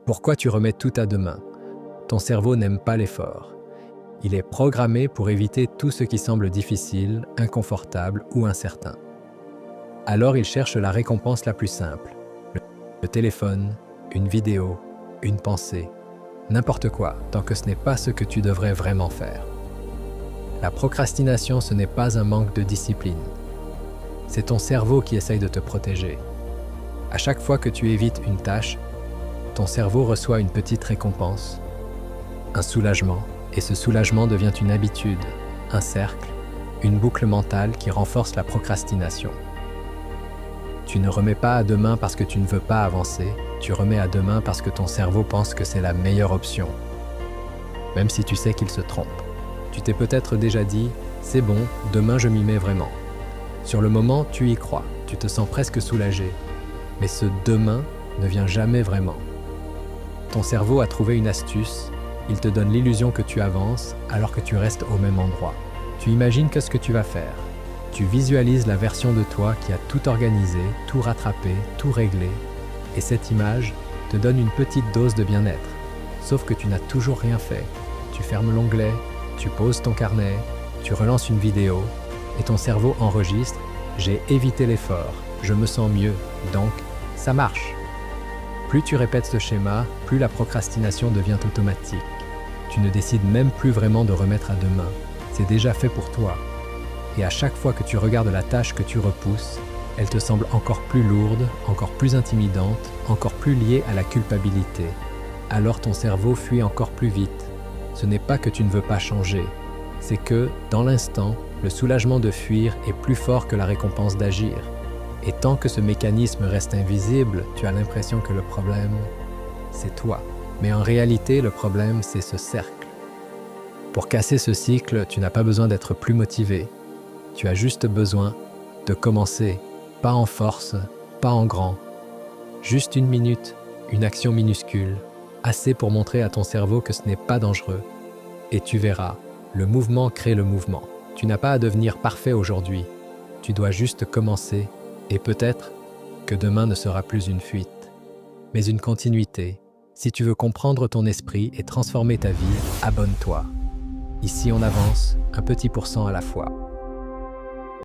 Pourquoi tu remets tout à demain? Ton cerveau n'aime pas l'effort. Il est programmé pour éviter tout ce qui semble difficile, inconfortable ou incertain. Alors il cherche la récompense la plus simple. Le téléphone, une vidéo, une pensée, n'importe quoi, tant que ce n'est pas ce que tu devrais vraiment faire. La procrastination, ce n'est pas un manque de discipline. C'est ton cerveau qui essaye de te protéger. À chaque fois que tu évites une tâche, ton cerveau reçoit une petite récompense, un soulagement, et ce soulagement devient une habitude, un cercle, une boucle mentale qui renforce la procrastination. Tu ne remets pas à demain parce que tu ne veux pas avancer, tu remets à demain parce que ton cerveau pense que c'est la meilleure option, même si tu sais qu'il se trompe. Tu t'es peut-être déjà dit « c'est bon, demain je m'y mets vraiment ». Sur le moment, tu y crois, tu te sens presque soulagé, mais ce « demain » ne vient jamais vraiment. Ton cerveau a trouvé une astuce, il te donne l'illusion que tu avances alors que tu restes au même endroit. Tu imagines ce que tu vas faire. Tu visualises la version de toi qui a tout organisé, tout rattrapé, tout réglé, et cette image te donne une petite dose de bien-être. Sauf que tu n'as toujours rien fait. Tu fermes l'onglet, tu poses ton carnet, tu relances une vidéo, et ton cerveau enregistre « J'ai évité l'effort, je me sens mieux, donc ça marche ». Plus tu répètes ce schéma, plus la procrastination devient automatique. Tu ne décides même plus vraiment de remettre à demain. C'est déjà fait pour toi. Et à chaque fois que tu regardes la tâche que tu repousses, elle te semble encore plus lourde, encore plus intimidante, encore plus liée à la culpabilité. Alors ton cerveau fuit encore plus vite. Ce n'est pas que tu ne veux pas changer, c'est que, dans l'instant, le soulagement de fuir est plus fort que la récompense d'agir. Et tant que ce mécanisme reste invisible, tu as l'impression que le problème, c'est toi. Mais en réalité, le problème, c'est ce cercle. Pour casser ce cycle, tu n'as pas besoin d'être plus motivé. Tu as juste besoin de commencer, pas en force, pas en grand. Juste une minute, une action minuscule, assez pour montrer à ton cerveau que ce n'est pas dangereux. Et tu verras, le mouvement crée le mouvement. Tu n'as pas à devenir parfait aujourd'hui. Tu dois juste commencer. Et peut-être que demain ne sera plus une fuite, mais une continuité. Si tu veux comprendre ton esprit et transformer ta vie, abonne-toi. Ici on avance, un petit pourcent à la fois.